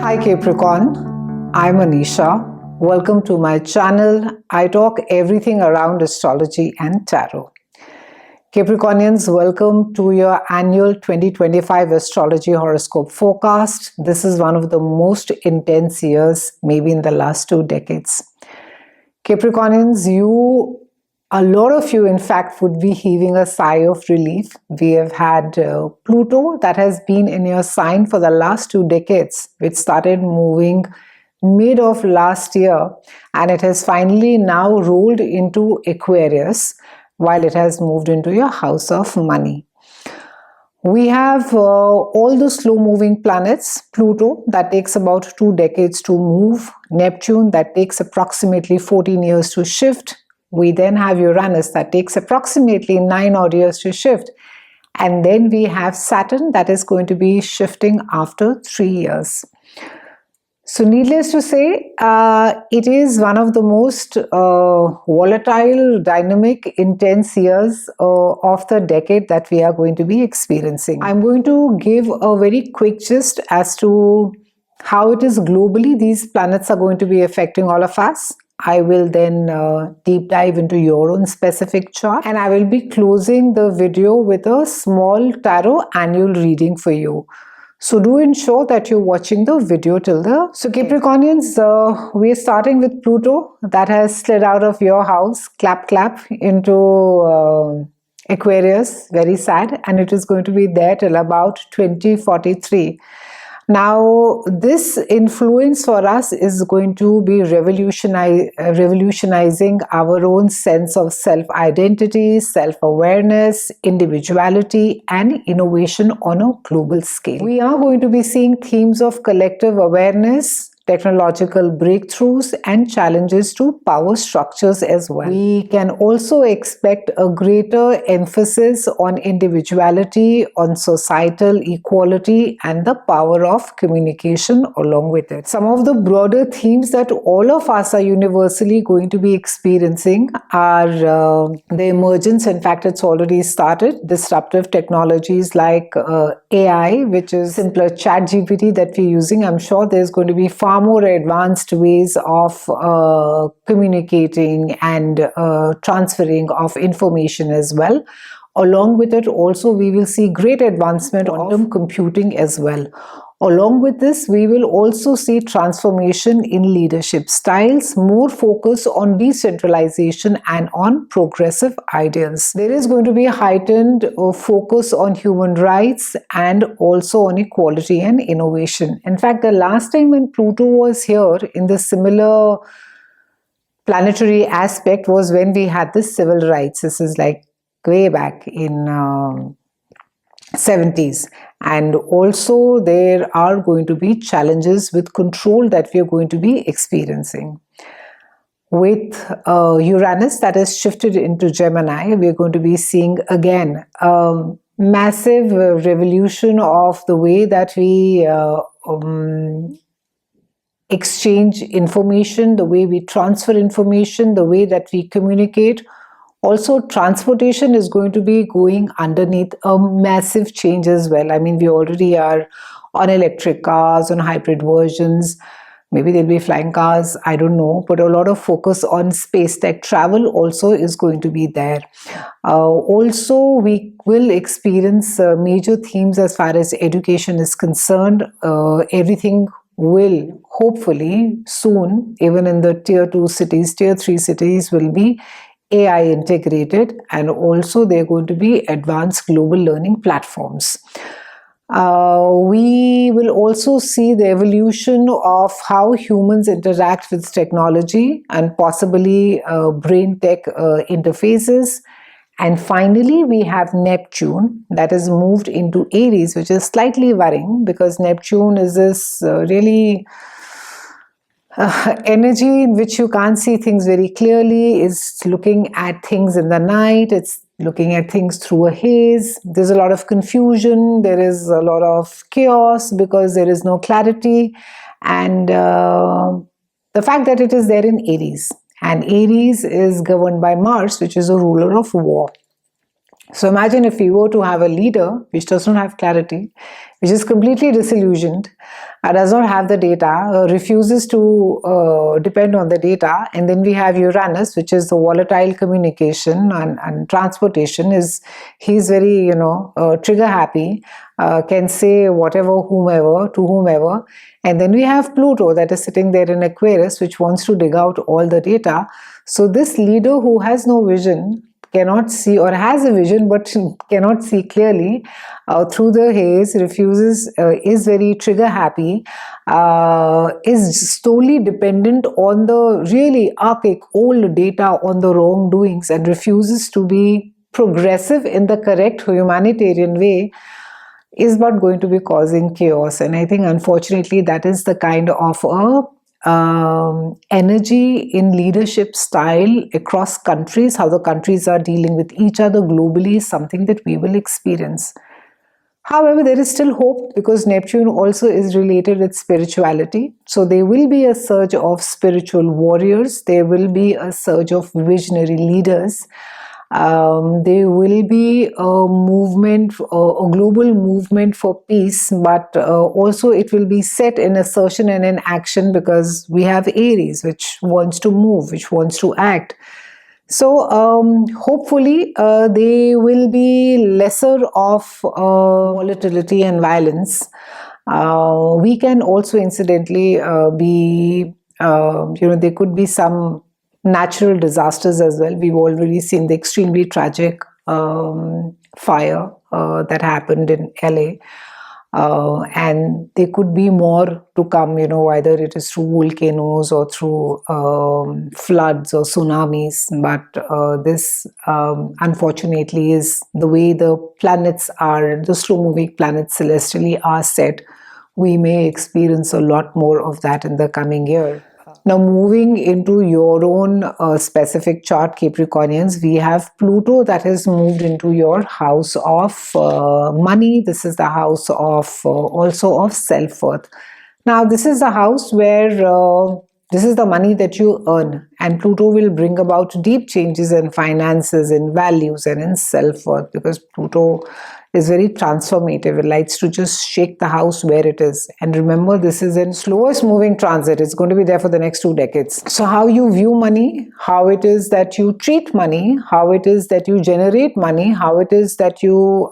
Hi Capricorn, I'm Anisha. Welcome to my channel. I talk everything around astrology and tarot. Capricornians, welcome to your annual 2025 Astrology Horoscope forecast. This is one of the most intense years, maybe in the last 2 decades. Capricornians, a lot of you, in fact, would be heaving a sigh of relief. We have had Pluto that has been in your sign for the last 2 decades, which started moving mid of last year, and it has finally now rolled into Aquarius while it has moved into your house of money. We have all the slow-moving planets. Pluto, that takes about 2 decades to move. Neptune, that takes approximately 14 years to shift. We then have Uranus, that takes approximately 9 odd years to shift. And then we have Saturn, that is going to be shifting after 3 years. So needless to say, it is one of the most volatile, dynamic, intense years of the decade that we are going to be experiencing. I'm going to give a very quick gist as to how it is globally these planets are going to be affecting all of us. I will then deep dive into your own specific chart, and I will be closing the video with a small tarot annual reading for you. So do ensure that you're watching the video till the... So Capricornians, we are starting with Pluto that has slid out of your house, clap into Aquarius, very sad, and it is going to be there till about 2043. Now, this influence for us is going to be revolutionizing our own sense of self-identity, self-awareness, individuality, and innovation on a global scale. We are going to be seeing themes of collective awareness, technological breakthroughs, and challenges to power structures as well. We can also expect a greater emphasis on individuality, on societal equality, and the power of communication along with it. Some of the broader themes that all of us are universally going to be experiencing are the emergence, in fact it's already started, disruptive technologies like AI, which is simpler ChatGPT that we're using. I'm sure there's going to be far more advanced ways of communicating and transferring of information as well. Along with it also we will see great advancement on quantum computing as well. Along with this, we will also see transformation in leadership styles, more focus on decentralization and on progressive ideals. There is going to be a heightened focus on human rights and also on equality and innovation. In fact, the last time when Pluto was here in the similar planetary aspect was when we had the civil rights. This is like way back in 70s. And also there are going to be challenges with control that we are going to be experiencing. With Uranus that has shifted into Gemini, we are going to be seeing again a massive revolution of the way that we exchange information, the way we transfer information, the way that we communicate. Also, transportation is going to be going underneath a massive change as well. I mean, we already are on electric cars, on hybrid versions. Maybe there'll be flying cars, I don't know. But a lot of focus on space tech travel also is going to be there. Also, we will experience major themes as far as education is concerned. Everything will hopefully soon, even in the tier 2 cities, tier 3 cities will be AI integrated, and also they're going to be advanced global learning platforms. We will also see the evolution of how humans interact with technology and possibly brain-tech interfaces. And finally, we have Neptune that has moved into Aries, which is slightly worrying because Neptune is this really energy in which you can't see things very clearly, is looking at things in the night, it's looking at things through a haze. There's a lot of confusion, there is a lot of chaos because there is no clarity, and the fact that it is there in Aries, and Aries is governed by Mars, which is a ruler of war. So imagine if we were to have a leader which does not have clarity, which is completely disillusioned, does not have the data, refuses to depend on the data. And then we have Uranus, which is the volatile communication and transportation. He's very, trigger happy, can say whatever, whomever, to whomever. And then we have Pluto that is sitting there in Aquarius, which wants to dig out all the data. So this leader who has no vision, cannot see, or has a vision but cannot see clearly through the haze, refuses, is very trigger happy, is solely dependent on the really archaic old data, on the wrongdoings, and refuses to be progressive in the correct humanitarian way, is but going to be causing chaos. And I think unfortunately that is the kind of energy in leadership style across countries. How the countries are dealing with each other globally is something that we will experience. However, there is still hope, because Neptune also is related with spirituality. So there will be a surge of spiritual warriors. There will be a surge of visionary leaders. There will be a movement, a global movement for peace, but also it will be set in assertion and in action, because we have Aries, which wants to move, which wants to act. So hopefully there will be lesser of volatility and violence. We can also incidentally be, there could be some natural disasters as well. We've already seen the extremely tragic fire that happened in LA. And there could be more to come, either it is through volcanoes or through floods or tsunamis. But this, unfortunately, is the way the planets are, the slow-moving planets celestially are set. We may experience a lot more of that in the coming year. Now, moving into your own specific chart, Capricornians, we have Pluto that has moved into your house of money. This is the house of also of self-worth. Now, this is the house where this is the money that you earn, and Pluto will bring about deep changes in finances, in values, and in self-worth, because Pluto is very transformative. It likes to just shake the house where it is. And remember, this is in slowest moving transit. It's going to be there for the next 2 decades. So how you view money, how it is that you treat money, how it is that you generate money, how it is that you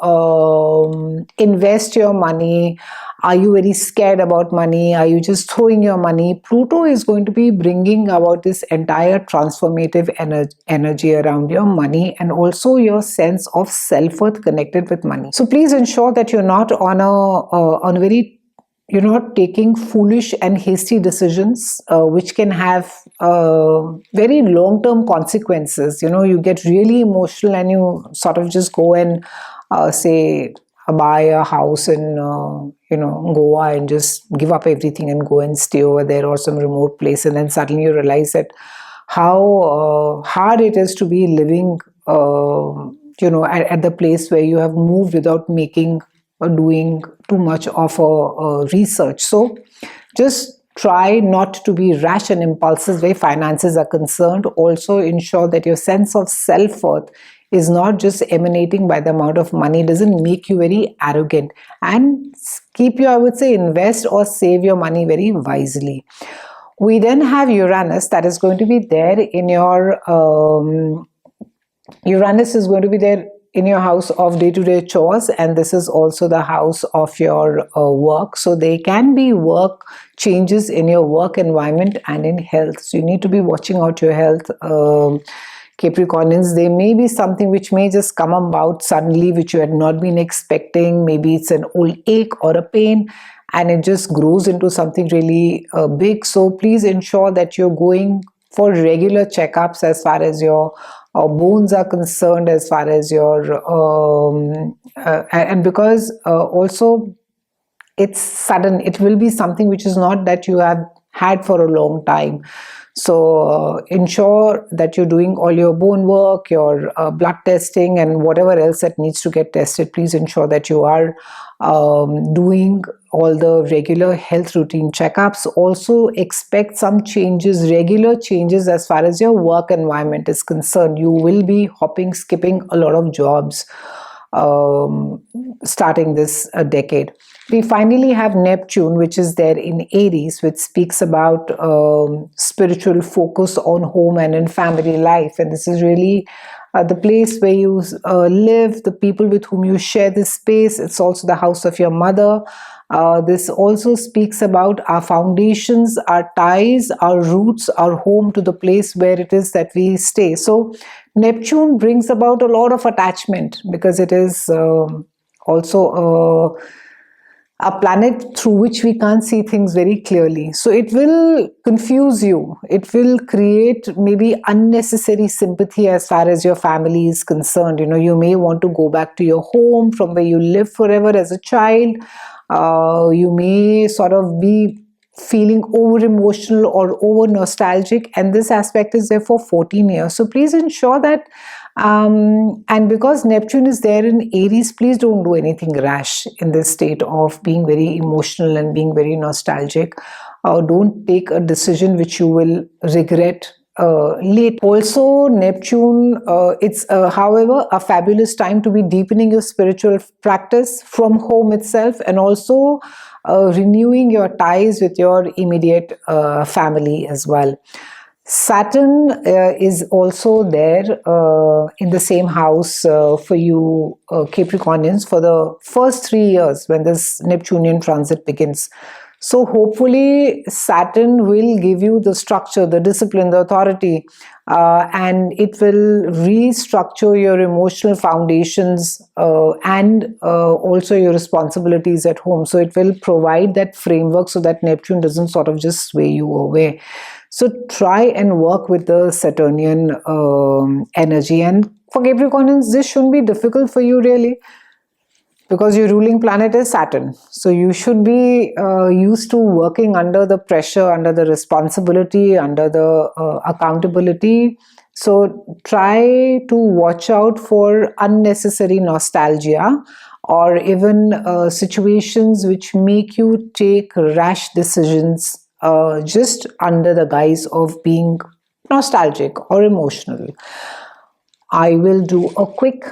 invest your money. Are you very scared about money? Are you just throwing your money? Pluto is going to be bringing about this entire transformative energy around your money, and also your sense of self-worth connected with money. So please ensure that you're not you're not taking foolish and hasty decisions, which can have very long-term consequences. You get really emotional and you sort of just go and say, buy a house in Goa and just give up everything and go and stay over there, or some remote place, and then suddenly you realize that how hard it is to be living at the place where you have moved without making or doing too much of a research. So just try not to be rash and impulsive where finances are concerned. Also ensure that your sense of self-worth is not just emanating by the amount of money. It doesn't make you very arrogant, and keep you, I would say, invest or save your money very wisely. We then have Uranus that is going to be there in your Uranus is going to be there in your house of day-to-day chores, and this is also the house of your work. So there can be work changes in your work environment and in health. So you need to be watching out your health, Capricornians. There may be something which may just come about suddenly, which you had not been expecting. Maybe it's an old ache or a pain, and it just grows into something really big. So please ensure that you're going for regular checkups as far as your bones are concerned, as far as your and because also it's sudden, it will be something which is not that you have had for a long time. So ensure that you're doing all your bone work, your blood testing, and whatever else that needs to get tested. Please ensure that you are doing all the regular health routine checkups. Also expect some changes, regular changes as far as your work environment is concerned. You will be hopping, skipping a lot of jobs. starting this decade. We finally have Neptune, which is there in Aries, which speaks about spiritual focus on home and in family life. And this is really the place where you live, the people with whom you share this space. It's also the house of your mother. This also speaks about our foundations, our ties, our roots, our home to the place where it is that we stay. So Neptune brings about a lot of attachment because it is also a planet through which we can't see things very clearly. So it will confuse you. It will create maybe unnecessary sympathy as far as your family is concerned. You know, you may want to go back to your home from where you lived forever as a child. You may sort of be feeling over emotional or over nostalgic, and this aspect is there for 14 years. So please ensure that and because Neptune is there in Aries, please don't do anything rash in this state of being very emotional and being very nostalgic. Don't take a decision which you will regret late. Also, Neptune, it's however a fabulous time to be deepening your spiritual practice from home itself, and also renewing your ties with your immediate family as well. Saturn is also there in the same house for you Capricornians for the first 3 years when this Neptunian transit begins. So hopefully Saturn will give you the structure, the discipline, the authority, and it will restructure your emotional foundations and also your responsibilities at home. So it will provide that framework so that Neptune doesn't sort of just sway you away. So try and work with the Saturnian energy. And for Capricornians, this shouldn't be difficult for you really, because your ruling planet is Saturn. So you should be used to working under the pressure, under the responsibility, under the accountability. So try to watch out for unnecessary nostalgia or even situations which make you take rash decisions just under the guise of being nostalgic or emotional. I will do a quick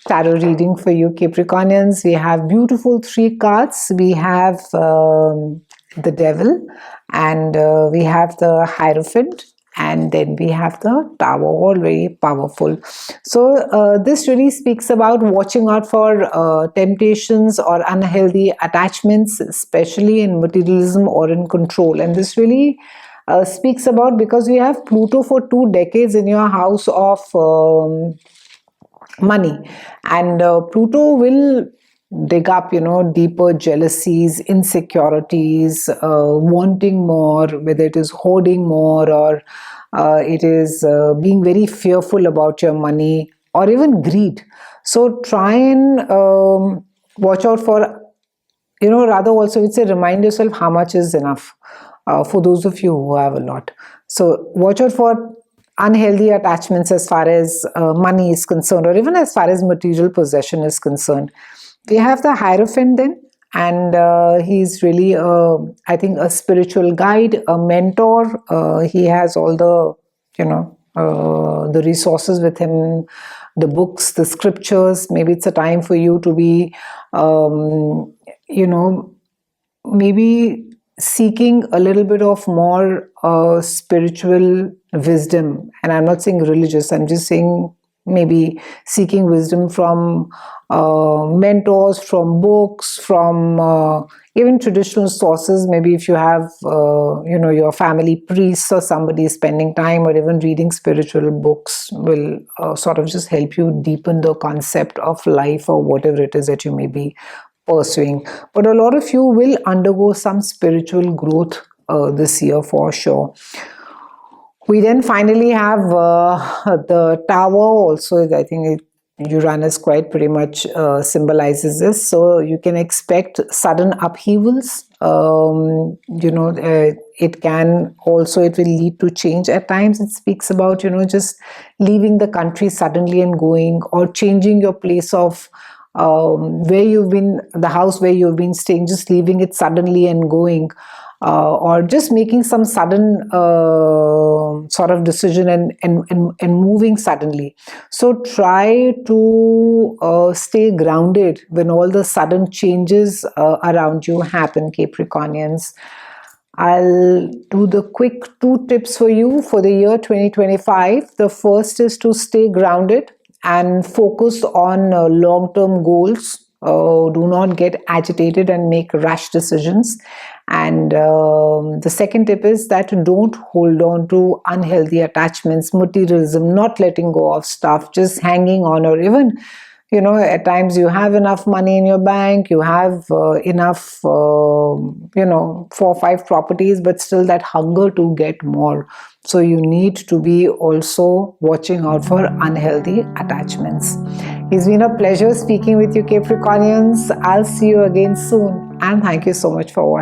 tarot reading for you Capricornians. We have beautiful 3 cards. We have the Devil, and we have the Hierophant, and then we have the Tower, all very powerful. So this really speaks about watching out for temptations or unhealthy attachments, especially in materialism or in control. And this really speaks about, because we have Pluto for 2 decades in your house of money, and Pluto will dig up, you know, deeper jealousies, insecurities, wanting more, whether it is hoarding more or it is being very fearful about your money, or even greed. So try and watch out for, you know, rather also it's a remind yourself how much is enough for those of you who have a lot. So watch out for unhealthy attachments as far as money is concerned, or even as far as material possession is concerned. We have the Hierophant then, and he's really, I think, a spiritual guide, a mentor. He has all the, you know, the resources with him, the books, the scriptures. Maybe it's a time for you to be, you know, maybe seeking a little bit of more spiritual wisdom. And I'm not saying religious, I'm just saying maybe seeking wisdom from mentors, from books, from even traditional sources. Maybe if you have, you know, your family priests or somebody spending time, or even reading spiritual books will sort of just help you deepen the concept of life or whatever it is that you may be pursuing. But a lot of you will undergo some spiritual growth this year for sure. We then finally have the Tower also. I think Uranus quite pretty much symbolizes this. So you can expect sudden upheavals. You know, it can also, it will lead to change at times. It speaks about, you know, just leaving the country suddenly and going, or changing your place of where you've been, the house where you've been staying, just leaving it suddenly and going. or just making some sudden sort of decision and moving suddenly. So try to stay grounded when all the sudden changes around you happen, Capricornians. I'll do the quick 2 tips for you for the year 2025. The first is to stay grounded and focus on long-term goals. Do not get agitated and make rash decisions. And the second tip is that don't hold on to unhealthy attachments, materialism, not letting go of stuff, just hanging on, or even, at times you have enough money in your bank, you have enough, 4 or 5 properties, but still that hunger to get more. So you need to be also watching out for unhealthy attachments. It's been a pleasure speaking with you, Capricornians. I'll see you again soon. And thank you so much for watching.